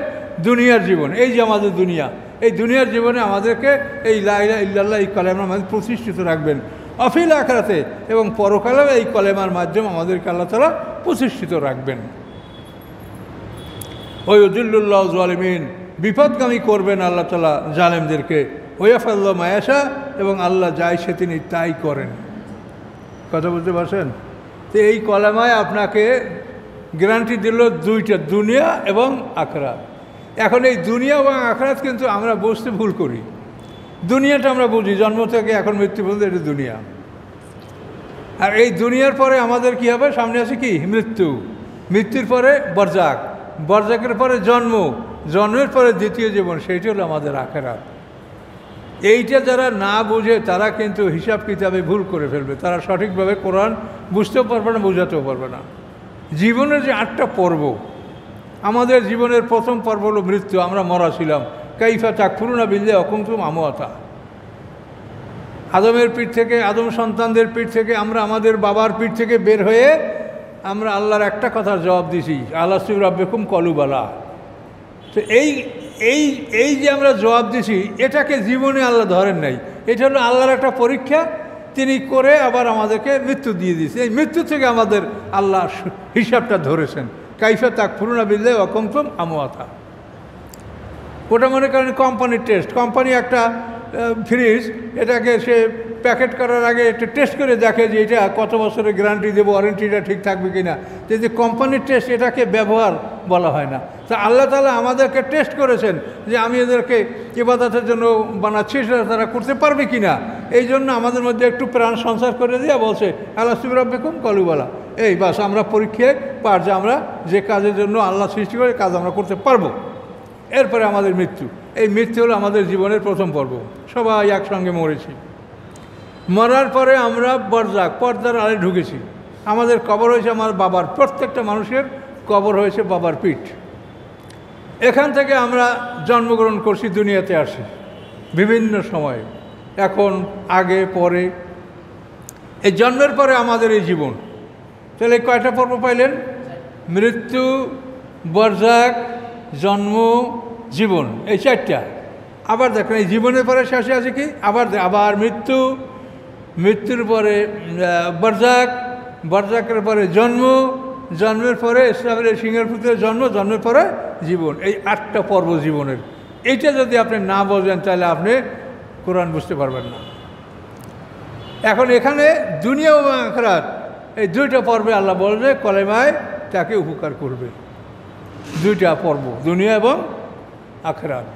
দুনিয়ার জীবন। এই যে আমাদের দুনিয়া, এই দুনিয়ার জীবনে আমাদেরকে এই লা ইলাহা ইল্লাল্লাহ এই কলেমার মাধ্যমে প্রতিষ্ঠিত রাখবেন। অফিল আখিরাতে এবং পরকালেও এই কলেমার মাধ্যমে আমাদেরকে আল্লাহ তাআলা প্রতিষ্ঠিত রাখবেন। ওয়ায়ুযিল্লুল্লাহু যালিমিন, বিপদগামী করবেন আল্লাহ তাআলা জালেমদেরকে। ওয়ায়াফআলু মা ইয়াশা, এবং আল্লাহ যা ইচ্ছে তিনি তাই করেন। কথা বুঝতে পারছেন? তো এই কলেমায় আপনাকে গ্যারান্টি দিল দুইটা, দুনিয়া এবং আখিরাত। এখন এই দুনিয়া এবং আখিরাত কিন্তু আমরা বুঝতে ভুল করি। দুনিয়াটা আমরা বুঝি জন্ম থেকে এখন মৃত্যু পর্যন্ত, এটা দুনিয়া। আর এই দুনিয়ার পরে আমাদের কি হবে? সামনে আছে কি? মৃত্যু। মৃত্যুর পরে বরজাক, বরজাকের পরে জন্ম, জন্মের পরে দ্বিতীয় জীবন, সেইটা হলো আমাদের আখিরাত। এইটা যারা না বুঝে তারা কিন্তু হিসাব কিতাবে ভুল করে ফেলবে। তারা সঠিকভাবে কোরআন বুঝতেও পারবে না, বোঝাতেও পারবে না। জীবনের যে 8টা পর্ব, আমাদের জীবনের প্রথম পর্ব হলো মৃত্যু। আমরা মরা ছিলাম। কাইফা তাকফুরুনা বিল্লাহি ওয়া কুনতুম আমওয়াতা। আদমের পিঠ থেকে, আদম সন্তানদের পিঠ থেকে, আমরা আমাদের বাবার পিঠ থেকে বের হয়ে আমরা আল্লাহর একটা কথার জবাব দিছি, আলাস্তু বিরাব্বিকুম ক্বালু বালা। তো এই যে আমরা জবাব দিছি, এটাকে জীবনে আল্লাহ ধরেন নাই। এটা হলো আল্লাহর একটা পরীক্ষা, তিনি করে আবার আমাদেরকে মৃত্যু দিয়ে দিয়েছে। এই মৃত্যু থেকে আমাদের আল্লাহ হিসাবটা ধরেছেন। কাইফা তাকফুরুনা বিল্লাহি ওয়া কুনতুম আমওয়াতা। ওটা মনে করেন কোম্পানির টেস্ট। কোম্পানি একটা ফ্রিজ, এটাকে সে প্যাকেট করার আগে একটু টেস্ট করে দেখে যে এটা কত বছরের গ্যারান্টি দেবো, ওয়ারেন্টিটা ঠিক থাকবে কি না। যে কোম্পানির টেস্ট, এটাকে ব্যবহার বলা হয় না। তা আল্লাহ তাআলা আমাদেরকে টেস্ট করেছেন যে আমি এদেরকে ইবাদতের জন্য বানাচ্ছি, সেটা তারা করতে পারবে কি না। এই জন্য আমাদের মধ্যে একটু প্রাণ সঞ্চার করে দিয়ে বলছে আলাস্তু বিরাব্বিকুম ক্বালু বালা। এই বাস আমরা পরীক্ষায় পার যে আমরা যে কাজের জন্য আল্লাহ সৃষ্টি করে কাজ আমরা করতে পারবো। এরপরে আমাদের মৃত্যু। এই মৃত্যু হলো আমাদের জীবনের প্রথম পর্ব। সবাই একসঙ্গে মরেছি। মরার পরে আমরা বরজাক, পর্দার আড়ে ঢুকেছি। আমাদের কবর হয়েছে আমার বাবার, প্রত্যেকটা মানুষের কবর হয়েছে বাবার পিঠ। এখান থেকে আমরা জন্মগ্রহণ করছি, দুনিয়াতে আসি বিভিন্ন সময়ে, এখন, আগে, পরে। এই জন্মের পরে আমাদের এই জীবন। তাহলে কয়টা পর্ব পাইলেন? মৃত্যু, বরজাক, জন্ম, জীবন, এই 4টা। আবার দেখেন এই জীবনের পরে শেষে আছে কি? আবার মৃত্যু, মৃত্যুর পরে বরজাক, বরজাকের পরে জন্ম, জন্মের পরে ইসরাফিলের সিংহের পুত্রের জন্ম, জন্মের পরে জীবন। এই 8টা পর্ব জীবনের। এইটা যদি আপনি না বোঝেন তাহলে আপনি কোরআন বুঝতে পারবেন না। এখন এখানে দুনিয়া ও আখিরাত, এই 2টা পর্বে আল্লাহ বলবে কলেমায় তাকে উপকার করবে। 2টা পর্ব, দুনিয়া এবং আখিরাত।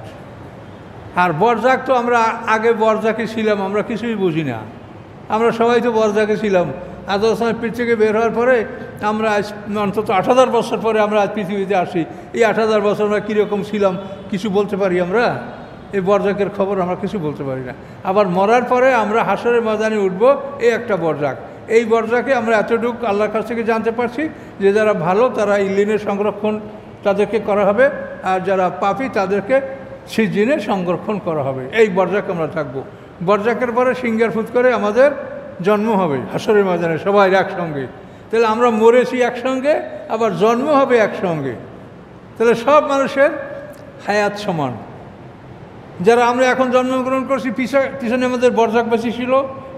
আর বরজাক তো আমরা আগে বরজাকে ছিলাম, আমরা কিছুই বুঝি না। আমরা সবাই তো বরজাকে ছিলাম। আদম আলাইহিস পৃথিবী থেকে বের হওয়ার পরে আমরা আজ অন্তত 8000 বছর পরে আমরা আজ পৃথিবীতে আসি। এই 8000 বছর আমরা কীরকম ছিলাম কিছু বলতে পারি আমরা? এই বরজাকের খবর আমরা কিছু বলতে পারি না। আবার মরার পরে আমরা হাসরের ময়দানে উঠবো, এই একটা বরজাক। এই বরজাকে আমরা এতটুকু আল্লাহর কাছ থেকে জানতে পারছি যে যারা ভালো তারা ইল্লিনের সংরক্ষণ তাদেরকে করা হবে, আর যারা পাপী তাদেরকে সিজিনের সংরক্ষণ করা হবে। এই বরজাকে আমরা থাকবো। বরজাকের পরে সিঙ্গার ফুট করে আমাদের জন্ম হবে হাসরের ময়দানে সবাই একসঙ্গে। তাহলে আমরা মরেছি একসঙ্গে, আবার জন্ম হবে একসঙ্গে। তাহলে সব মানুষের হায়াত সমান। যারা আমরা এখন জন্মগ্রহণ করছি পিছনে আমাদের বরজাক বেশি ছিল,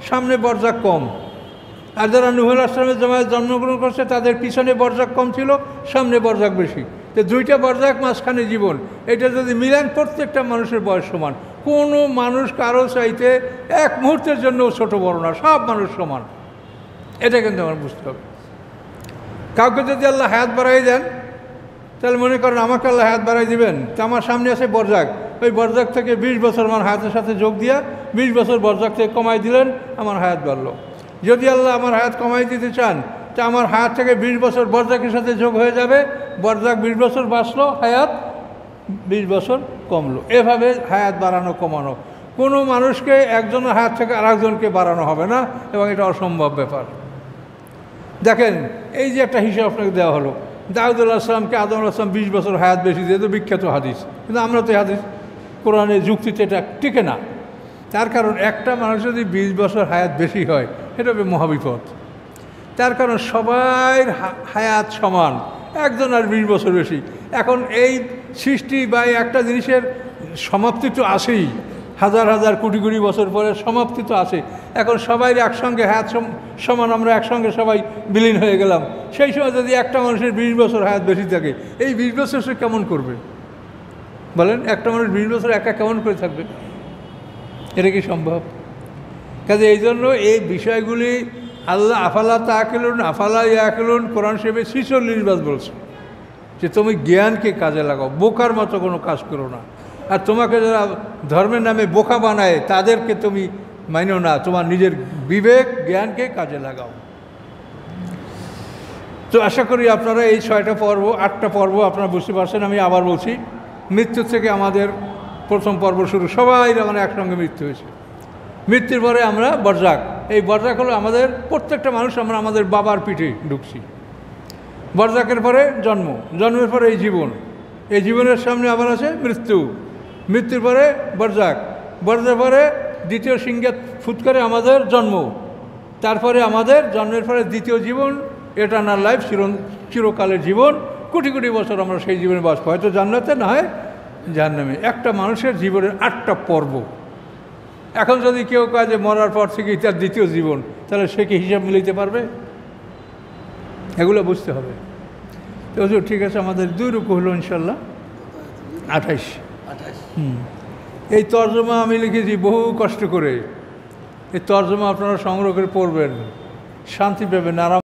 সামনে বরজাক কম। আর যারা নূহ আলাইহিস জামায় জন্মগ্রহণ করছে তাদের পিছনে বরজাক কম ছিল, সামনে বরজাক বেশি। তো দুইটা বরজাক মাঝখানে জীবন, এটা যদি মিলান প্রত্যেকটা মানুষের বয়স সমান। কোনো মানুষ কারো চাইতে এক মুহূর্তের জন্য ছোট বড় না, সব মানুষ সমান। এটা কিন্তু আমার বুঝতে হবে। কাউকে যদি আল্লাহ হায়াত বাড়াই দেন, তাহলে মনে করেন আমাকে আল্লাহ হায়াত বাড়াই দিবেন, তো আমার সামনে আছে বরজাক, ওই বরজাক থেকে 20 বছর আমার হায়াতের সাথে যোগ দিয়া 20 বছর বরজাক থেকে কমাই দিলেন, আমার হায়াত বাড়লো। যদি আল্লাহ আমার হায়াত কমাই দিতে চান, তা আমার হায়াত থেকে 20 বছর বরজাকের সাথে যোগ হয়ে যাবে, বরজাক 20 বছর বাঁচলো, হায়াত 20 বছর কমলো। এভাবে হায়াত বাড়ানো কমানো, কোনো মানুষকে একজনের হায়াত থেকে আরেকজনকে বাড়ানো হবে না, এবং এটা অসম্ভব ব্যাপার। দেখেন এই যে একটা হিসাব আপনাকে দেওয়া হলো, দাউদ আলাইহিস সালামকে আদম আলাইহিস সালাম 20 বছর হায়াত বেশি দিয়ে, তো বিখ্যাত হাদিস। কিন্তু আমরা তো হাদিস কোরআনের যুক্তিতে এটা টিকে না। তার কারণ একটা মানুষ যদি 20 বছর হায়াত বেশি হয়, এটা হবে মহাবিপদ। তার কারণ সবাই হায়াত সমান, একজন আর 20 বছর বেশি। এখন এই সৃষ্টি বা একটা জিনিসের সমাপ্তি তো আসেই, হাজার হাজার কোটি কোটি বছর পরে সমাপ্তি তো আসে। এখন সবাই একসঙ্গে হায়াত সমান, আমরা একসঙ্গে সবাই বিলীন হয়ে গেলাম। সেই সময় যদি একটা মানুষের 20 বছর হায়াত বেশি থাকে, এই 20 বছর সে কেমন করবে বলেন? একটা মানুষ 20 বছর একা কেমন করে থাকবে? এটা কি সম্ভব? কাজে এই জন্য এই বিষয়গুলি আল্লাহ আফালা তাআকিলুন আফালা ইয়াকিলুন কোরআন শরীফে 46 বার বলছে যে তুমি জ্ঞানকে কাজে লাগাও, বোকার মতো কোনো কাজ করো না। আর তোমাকে যারা ধর্মের নামে বোকা বানায় তাদেরকে তুমি মানো না, তোমার নিজের বিবেক জ্ঞানকে কাজে লাগাও। তো আশা করি আপনারা এই 6টা পর্ব 8টা পর্ব আপনারা বুঝতে পারছেন। আমি আবার বলছি, মৃত্যু থেকে আমাদের প্রথম পর্ব শুরু, সবাই মানে একসঙ্গে মৃত্যু হয়েছে। মৃত্যুর পরে আমরা বরজাক, এই বরজাক হলো আমাদের প্রত্যেকটা মানুষ, আমরা আমাদের বাবার পিঠে ঢুকছি। বরজাকের পরে জন্ম, জন্মের পরে এই জীবন, এই জীবনের সামনে আবার আছে মৃত্যু, মৃত্যুর পরে বরজাক, বরজার পরে দ্বিতীয় সিংহাত ফুৎকারে আমাদের জন্ম, তারপরে আমাদের জন্মের পরে দ্বিতীয় জীবন, এটারনাল লাইফ, চিরকালের জীবন, কোটি কোটি বছর আমরা সেই জীবনে বাঁচবো, হয়তো জান্নাতে না হয় জাহান্নামে। একটা মানুষের জীবনের 8টা পর্ব। এখন যদি কেউ কয় যে মরার পর থেকেই তার দ্বিতীয় জীবন, তাহলে সে কি হিসাব মিলাইতে পারবে? এগুলো বুঝতে হবে। তো ঠিক আছে, আমাদের 2 রুকু হলো ইনশাল্লাহ 28। এই তর্জমা আমি লিখেছি বহু কষ্ট করে। এই তর্জমা আপনারা সংগ্রহ করে পড়বেন, শান্তি পাবেন, আরাম।